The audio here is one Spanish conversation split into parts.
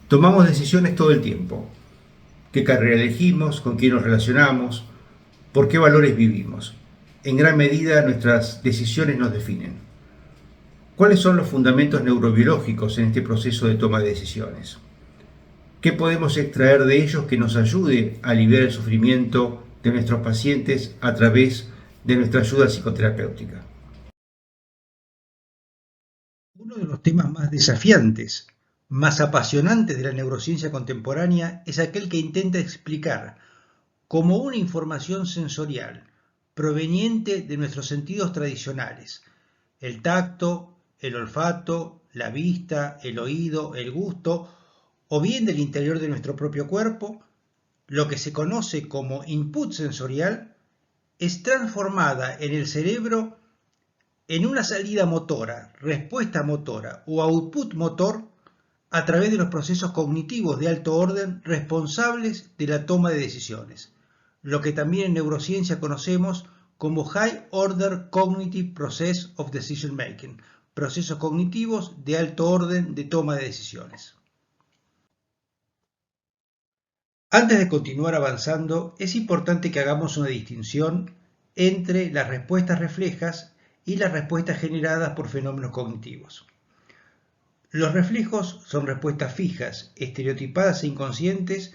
Tomamos decisiones todo el tiempo. ¿Qué carrera elegimos? ¿Con quién nos relacionamos? ¿Por qué valores vivimos? En gran medida nuestras decisiones nos definen. ¿Cuáles son los fundamentos neurobiológicos en este proceso de toma de decisiones? ¿Qué podemos extraer de ellos que nos ayude a aliviar el sufrimiento de nuestros pacientes a través de nuestra ayuda psicoterapéutica? Uno de los temas más desafiantes, más apasionantes de la neurociencia contemporánea es aquel que intenta explicar cómo una información sensorial proveniente de nuestros sentidos tradicionales, el tacto, el olfato, la vista, el oído, el gusto, o bien del interior de nuestro propio cuerpo, lo que se conoce como input sensorial, es transformada en el cerebro en una salida motora, respuesta motora o output motor a través de los procesos cognitivos de alto orden responsables de la toma de decisiones, lo que también en neurociencia conocemos como High Order Cognitive Process of Decision Making, procesos cognitivos de alto orden de toma de decisiones. Antes de continuar avanzando, es importante que hagamos una distinción entre las respuestas reflejas y las respuestas generadas por fenómenos cognitivos. Los reflejos son respuestas fijas, estereotipadas e inconscientes,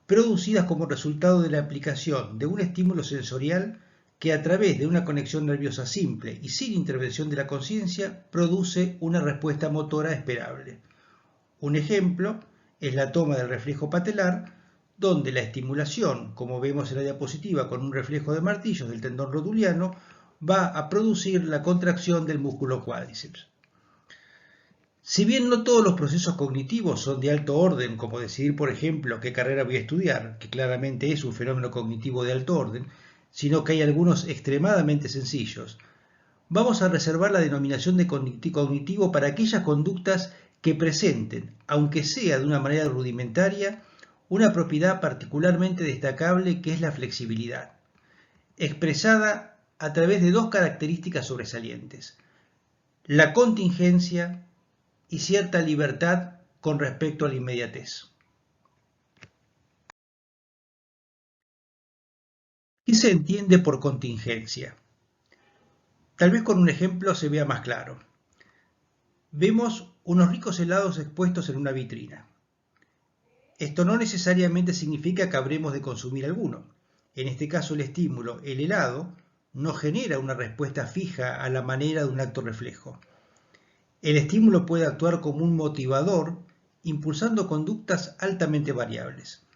producidas como resultado de la aplicación de un estímulo sensorial que a través de una conexión nerviosa simple y sin intervención de la conciencia produce una respuesta motora esperable. Un ejemplo es la toma del reflejo patelar, donde la estimulación, como vemos en la diapositiva con un reflejo de martillos del tendón rotuliano, va a producir la contracción del músculo cuádriceps. Si bien no todos los procesos cognitivos son de alto orden, como decidir, por ejemplo, qué carrera voy a estudiar, que claramente es un fenómeno cognitivo de alto orden, sino que hay algunos extremadamente sencillos, vamos a reservar la denominación de cognitivo para aquellas conductas que presenten, aunque sea de una manera rudimentaria, una propiedad particularmente destacable que es la flexibilidad, expresada a través de dos características sobresalientes: la contingencia y cierta libertad con respecto a la inmediatez. ¿Qué se entiende por contingencia? Tal vez con un ejemplo se vea más claro. Vemos unos ricos helados expuestos en una vitrina. Esto no necesariamente significa que habremos de consumir alguno. En este caso, el estímulo, el helado, no genera una respuesta fija a la manera de un acto reflejo. El estímulo puede actuar como un motivador, impulsando conductas altamente variables.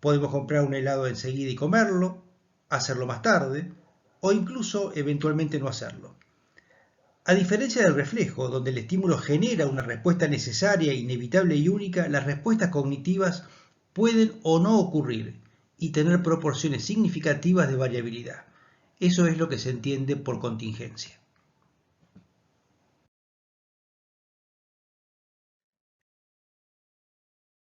Podemos comprar un helado enseguida y comerlo, hacerlo más tarde, o incluso eventualmente no hacerlo. A diferencia del reflejo, donde el estímulo genera una respuesta necesaria, inevitable y única, las respuestas cognitivas pueden o no ocurrir y tener proporciones significativas de variabilidad. Eso es lo que se entiende por contingencia.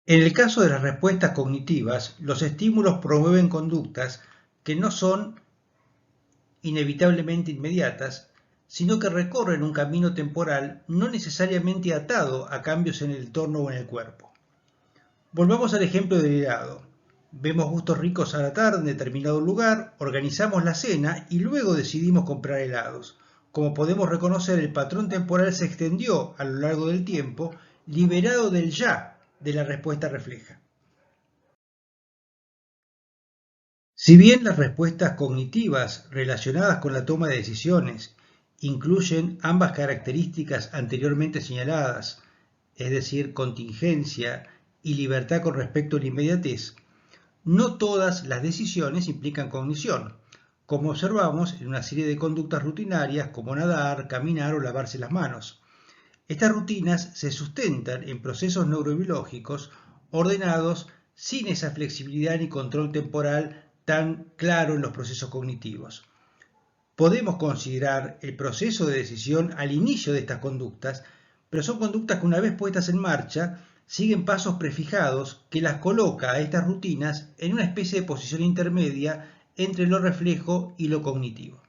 En el caso de las respuestas cognitivas, los estímulos promueven conductas que no son inevitablemente inmediatas, sino que recorren un camino temporal no necesariamente atado a cambios en el entorno o en el cuerpo. Volvamos al ejemplo del helado. Vemos gustos ricos a la tarde en determinado lugar, organizamos la cena y luego decidimos comprar helados. Como podemos reconocer, el patrón temporal se extendió a lo largo del tiempo, liberado del ya de la respuesta refleja. Si bien las respuestas cognitivas relacionadas con la toma de decisiones incluyen ambas características anteriormente señaladas, es decir, contingencia y libertad con respecto a la inmediatez, no todas las decisiones implican cognición, como observamos en una serie de conductas rutinarias como nadar, caminar o lavarse las manos. Estas rutinas se sustentan en procesos neurobiológicos ordenados sin esa flexibilidad ni control temporal tan claro en los procesos cognitivos. Podemos considerar el proceso de decisión al inicio de estas conductas, pero son conductas que una vez puestas en marcha siguen pasos prefijados que las coloca a estas rutinas en una especie de posición intermedia entre lo reflejo y lo cognitivo.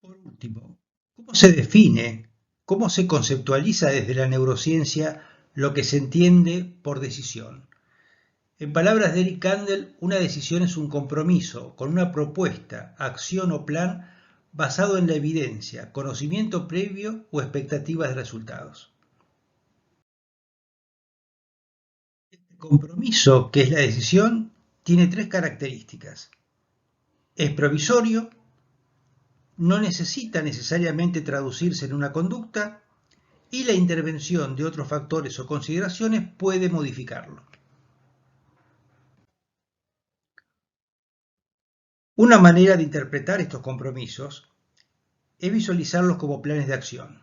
Por último, ¿cómo se define cómo se conceptualiza desde la neurociencia lo que se entiende por decisión. En palabras de Eric Kandel, una decisión es un compromiso con una propuesta, acción o plan basado en la evidencia, conocimiento previo o expectativas de resultados. Este compromiso, que es la decisión, tiene tres características. Es provisorio, no necesita necesariamente traducirse en una conducta y la intervención de otros factores o consideraciones puede modificarlo. Una manera de interpretar estos compromisos es visualizarlos como planes de acción.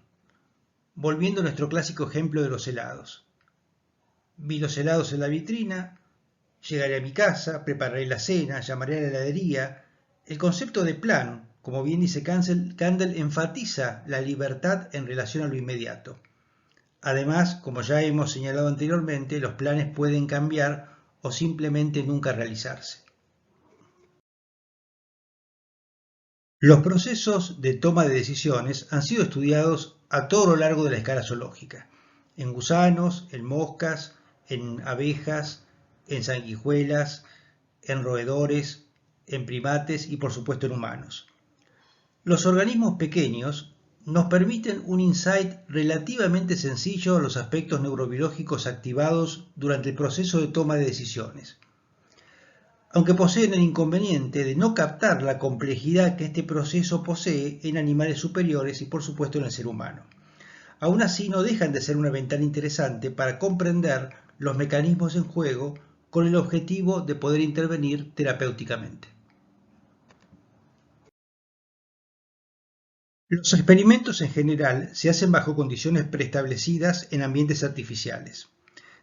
Volviendo a nuestro clásico ejemplo de los helados. Vi los helados en la vitrina, llegaré a mi casa, prepararé la cena, llamaré a la heladería. El concepto de plan, como bien dice Kandel, enfatiza la libertad en relación a lo inmediato. Además, como ya hemos señalado anteriormente, los planes pueden cambiar o simplemente nunca realizarse. Los procesos de toma de decisiones han sido estudiados a todo lo largo de la escala zoológica, en gusanos, en moscas, en abejas, en sanguijuelas, en roedores, en primates y por supuesto en humanos. Los organismos pequeños nos permiten un insight relativamente sencillo a los aspectos neurobiológicos activados durante el proceso de toma de decisiones, aunque poseen el inconveniente de no captar la complejidad que este proceso posee en animales superiores y por supuesto en el ser humano. Aún así no dejan de ser una ventana interesante para comprender los mecanismos en juego con el objetivo de poder intervenir terapéuticamente. Los experimentos en general se hacen bajo condiciones preestablecidas en ambientes artificiales.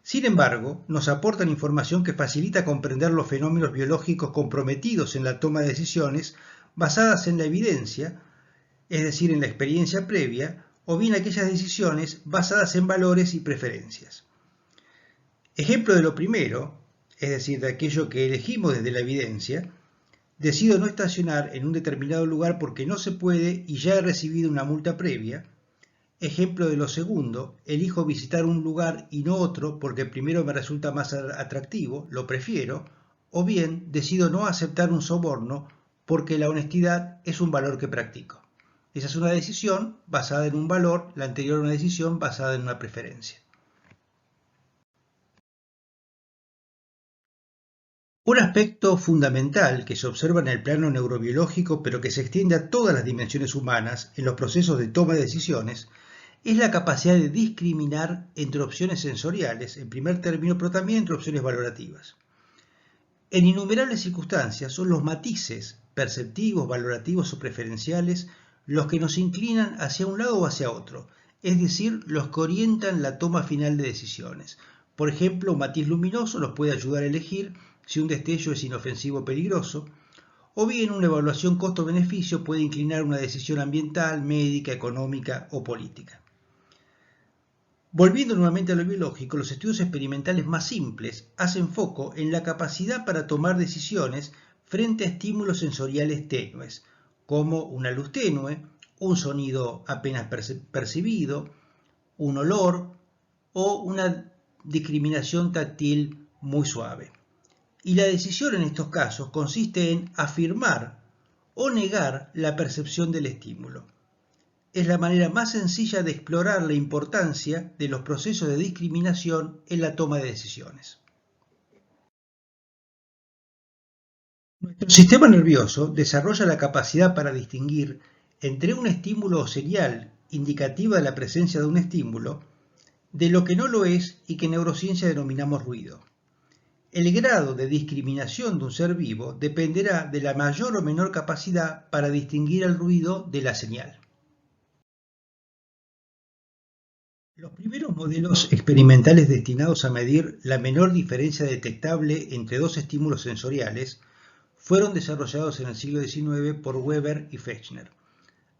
Sin embargo, nos aportan información que facilita comprender los fenómenos biológicos comprometidos en la toma de decisiones basadas en la evidencia, es decir, en la experiencia previa, o bien aquellas decisiones basadas en valores y preferencias. Ejemplo de lo primero, es decir, de aquello que elegimos desde la evidencia, decido no estacionar en un determinado lugar porque no se puede y ya he recibido una multa previa. Ejemplo de lo segundo, elijo visitar un lugar y no otro porque primero me resulta más atractivo, lo prefiero, o bien decido no aceptar un soborno porque la honestidad es un valor que practico. Esa es una decisión basada en un valor, la anterior una decisión basada en una preferencia. Un aspecto fundamental que se observa en el plano neurobiológico, pero que se extiende a todas las dimensiones humanas en los procesos de toma de decisiones, es la capacidad de discriminar entre opciones sensoriales, en primer término, pero también entre opciones valorativas. En innumerables circunstancias son los matices perceptivos, valorativos o preferenciales los que nos inclinan hacia un lado o hacia otro, es decir, los que orientan la toma final de decisiones. Por ejemplo, un matiz luminoso nos puede ayudar a elegir si un destello es inofensivo o peligroso, o bien una evaluación costo-beneficio puede inclinar una decisión ambiental, médica, económica o política. Volviendo nuevamente a lo biológico, los estudios experimentales más simples hacen foco en la capacidad para tomar decisiones frente a estímulos sensoriales tenues, como una luz tenue, un sonido apenas percibido, un olor o una discriminación táctil muy suave. Y la decisión en estos casos consiste en afirmar o negar la percepción del estímulo. Es la manera más sencilla de explorar la importancia de los procesos de discriminación en la toma de decisiones. Nuestro sistema nervioso desarrolla la capacidad para distinguir entre un estímulo o señal indicativa de la presencia de un estímulo de lo que no lo es y que en neurociencia denominamos ruido. El grado de discriminación de un ser vivo dependerá de la mayor o menor capacidad para distinguir el ruido de la señal. Los primeros modelos experimentales destinados a medir la menor diferencia detectable entre dos estímulos sensoriales fueron desarrollados en el siglo XIX por Weber y Fechner.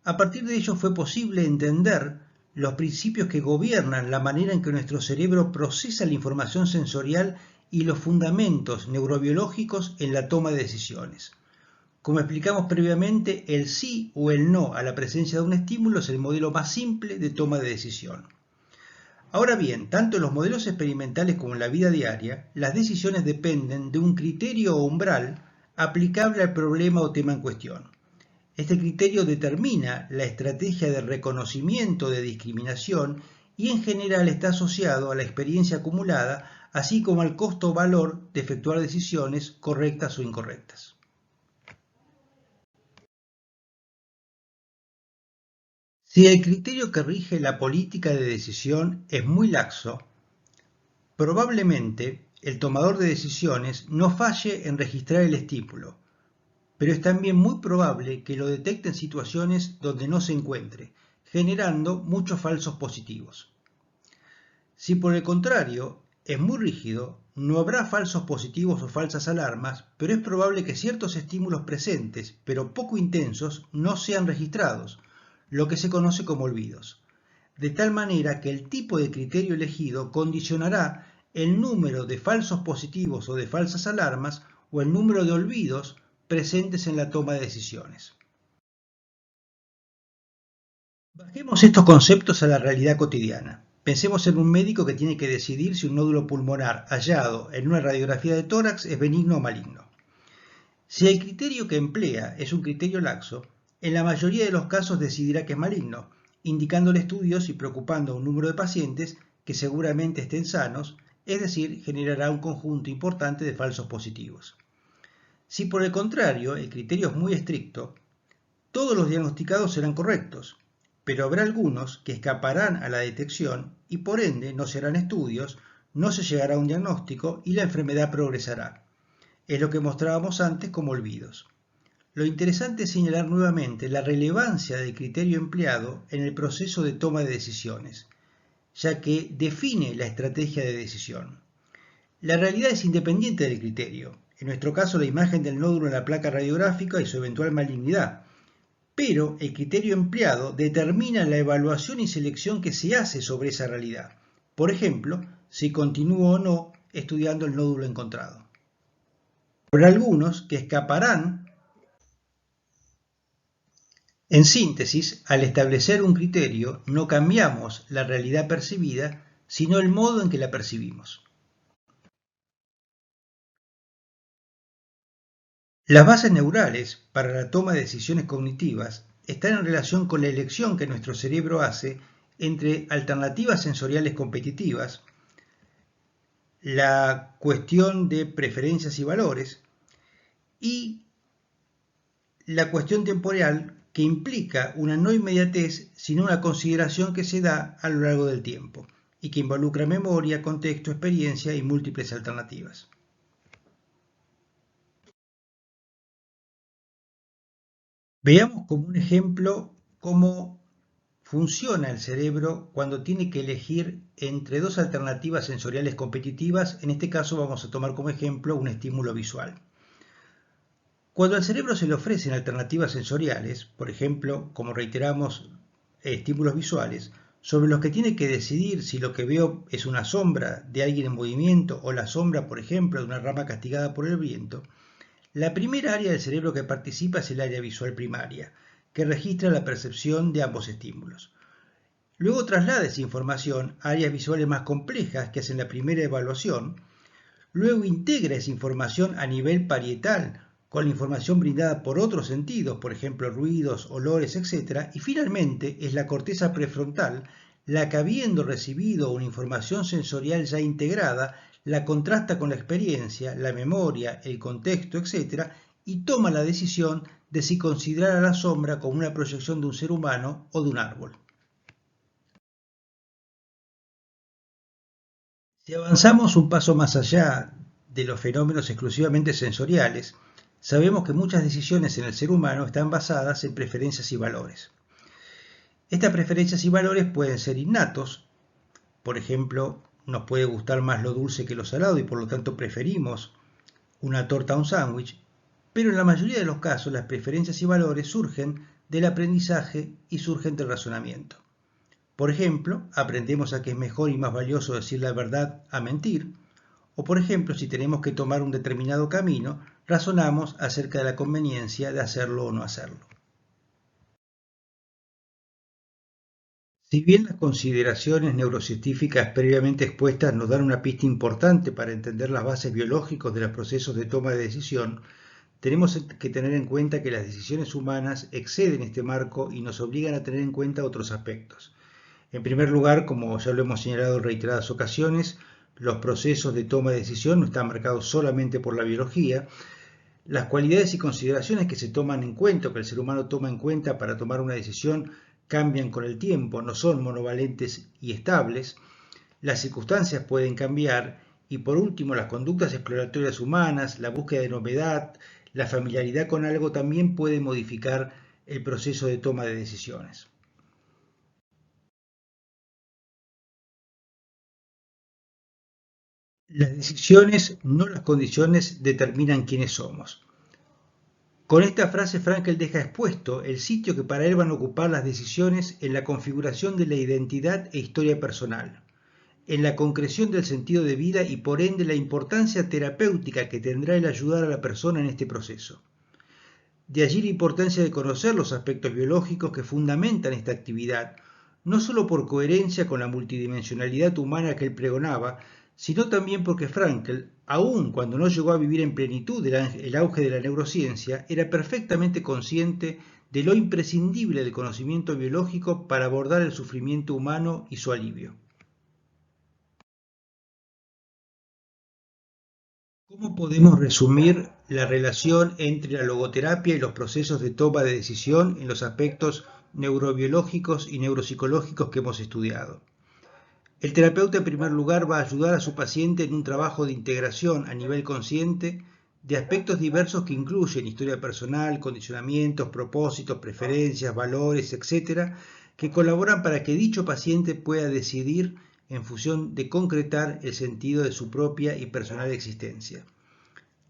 A partir de ello fue posible entender los principios que gobiernan la manera en que nuestro cerebro procesa la información sensorial y los fundamentos neurobiológicos en la toma de decisiones. Como explicamos previamente, el sí o el no a la presencia de un estímulo es el modelo más simple de toma de decisión. Ahora bien, tanto en los modelos experimentales como en la vida diaria, las decisiones dependen de un criterio o umbral aplicable al problema o tema en cuestión. Este criterio determina la estrategia de reconocimiento de discriminación y en general está asociado a la experiencia acumulada, así como al costo o valor de efectuar decisiones correctas o incorrectas. Si el criterio que rige la política de decisión es muy laxo, probablemente el tomador de decisiones no falle en registrar el estímulo, pero es también muy probable que lo detecte en situaciones donde no se encuentre, generando muchos falsos positivos. Si por el contrario es muy rígido, no habrá falsos positivos o falsas alarmas, pero es probable que ciertos estímulos presentes, pero poco intensos, no sean registrados, lo que se conoce como olvidos. De tal manera que el tipo de criterio elegido condicionará el número de falsos positivos o de falsas alarmas o el número de olvidos presentes en la toma de decisiones. Bajemos estos conceptos a la realidad cotidiana. Pensemos en un médico que tiene que decidir si un nódulo pulmonar hallado en una radiografía de tórax es benigno o maligno. Si el criterio que emplea es un criterio laxo, en la mayoría de los casos decidirá que es maligno, indicándole estudios y preocupando a un número de pacientes que seguramente estén sanos, es decir, generará un conjunto importante de falsos positivos. Si por el contrario el criterio es muy estricto, todos los diagnosticados serán correctos, pero habrá algunos que escaparán a la detección y por ende no se harán estudios, no se llegará a un diagnóstico y la enfermedad progresará. Es lo que mostrábamos antes como olvidos. Lo interesante es señalar nuevamente la relevancia del criterio empleado en el proceso de toma de decisiones, ya que define la estrategia de decisión. La realidad es independiente del criterio, en nuestro caso la imagen del nódulo en la placa radiográfica y su eventual malignidad, pero el criterio empleado determina la evaluación y selección que se hace sobre esa realidad. Por ejemplo, si continúo o no estudiando el nódulo encontrado. Habrá algunos que escaparán. En síntesis, al establecer un criterio, no cambiamos la realidad percibida, sino el modo en que la percibimos. Las bases neurales para la toma de decisiones cognitivas están en relación con la elección que nuestro cerebro hace entre alternativas sensoriales competitivas, la cuestión de preferencias y valores y la cuestión temporal que implica una no inmediatez, sino una consideración que se da a lo largo del tiempo y que involucra memoria, contexto, experiencia y múltiples alternativas. Veamos como un ejemplo cómo funciona el cerebro cuando tiene que elegir entre dos alternativas sensoriales competitivas. En este caso vamos a tomar como ejemplo un estímulo visual. Cuando al cerebro se le ofrecen alternativas sensoriales, por ejemplo, como reiteramos, estímulos visuales, sobre los que tiene que decidir si lo que veo es una sombra de alguien en movimiento o la sombra, por ejemplo, de una rama castigada por el viento, la primera área del cerebro que participa es el área visual primaria, que registra la percepción de ambos estímulos. Luego traslada esa información a áreas visuales más complejas que hacen la primera evaluación. Luego integra esa información a nivel parietal con la información brindada por otros sentidos, por ejemplo ruidos, olores, etc. Y finalmente es la corteza prefrontal la que, habiendo recibido una información sensorial ya integrada, la contrasta con la experiencia, la memoria, el contexto, etc. y toma la decisión de si considerar a la sombra como una proyección de un ser humano o de un árbol. Si avanzamos un paso más allá de los fenómenos exclusivamente sensoriales, sabemos que muchas decisiones en el ser humano están basadas en preferencias y valores. Estas preferencias y valores pueden ser innatos, por ejemplo, nos puede gustar más lo dulce que lo salado y por lo tanto preferimos una torta a un sándwich, pero en la mayoría de los casos las preferencias y valores surgen del aprendizaje y surgen del razonamiento. Por ejemplo, aprendemos a que es mejor y más valioso decir la verdad a mentir, O por ejemplo, si tenemos que tomar un determinado camino, razonamos acerca de la conveniencia de hacerlo o no hacerlo. Si bien las consideraciones neurocientíficas previamente expuestas nos dan una pista importante para entender las bases biológicas de los procesos de toma de decisión, tenemos que tener en cuenta que las decisiones humanas exceden este marco y nos obligan a tener en cuenta otros aspectos. En primer lugar, como ya lo hemos señalado en reiteradas ocasiones, los procesos de toma de decisión no están marcados solamente por la biología. Las cualidades y consideraciones que se toman en cuenta, o que el ser humano toma en cuenta para tomar una decisión, cambian con el tiempo, no son monovalentes y estables. Las circunstancias pueden cambiar y por último las conductas exploratorias humanas, la búsqueda de novedad, la familiaridad con algo también puede modificar el proceso de toma de decisiones. Las decisiones, no las condiciones, determinan quiénes somos. Con esta frase Frankl deja expuesto el sitio que para él van a ocupar las decisiones en la configuración de la identidad e historia personal, en la concreción del sentido de vida y por ende la importancia terapéutica que tendrá el ayudar a la persona en este proceso. De allí la importancia de conocer los aspectos biológicos que fundamentan esta actividad, no solo por coherencia con la multidimensionalidad humana que él pregonaba, sino también porque Frankl, aun cuando no llegó a vivir en plenitud el auge de la neurociencia, era perfectamente consciente de lo imprescindible del conocimiento biológico para abordar el sufrimiento humano y su alivio. ¿Cómo podemos resumir la relación entre la logoterapia y los procesos de toma de decisión en los aspectos neurobiológicos y neuropsicológicos que hemos estudiado? El terapeuta en primer lugar va a ayudar a su paciente en un trabajo de integración a nivel consciente de aspectos diversos que incluyen historia personal, condicionamientos, propósitos, preferencias, valores, etc., que colaboran para que dicho paciente pueda decidir en función de concretar el sentido de su propia y personal existencia.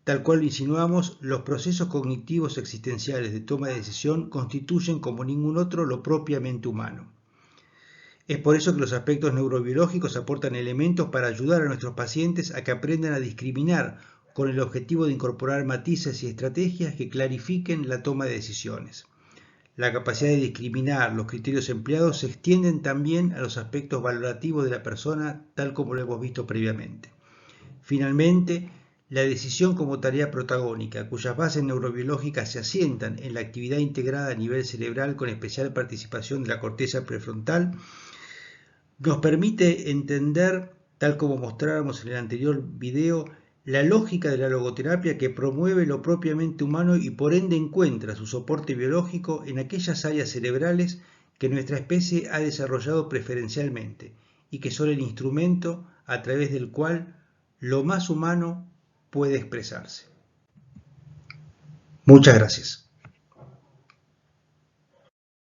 Tal cual lo insinuamos, los procesos cognitivos existenciales de toma de decisión constituyen como ningún otro lo propiamente humano. Es por eso que los aspectos neurobiológicos aportan elementos para ayudar a nuestros pacientes a que aprendan a discriminar con el objetivo de incorporar matices y estrategias que clarifiquen la toma de decisiones. La capacidad de discriminar los criterios empleados se extienden también a los aspectos valorativos de la persona, tal como lo hemos visto previamente. Finalmente, la decisión como tarea protagónica, cuyas bases neurobiológicas se asientan en la actividad integrada a nivel cerebral con especial participación de la corteza prefrontal, nos permite entender, tal como mostrábamos en el anterior video, la lógica de la logoterapia que promueve lo propiamente humano y por ende encuentra su soporte biológico en aquellas áreas cerebrales que nuestra especie ha desarrollado preferencialmente y que son el instrumento a través del cual lo más humano puede expresarse. Muchas gracias.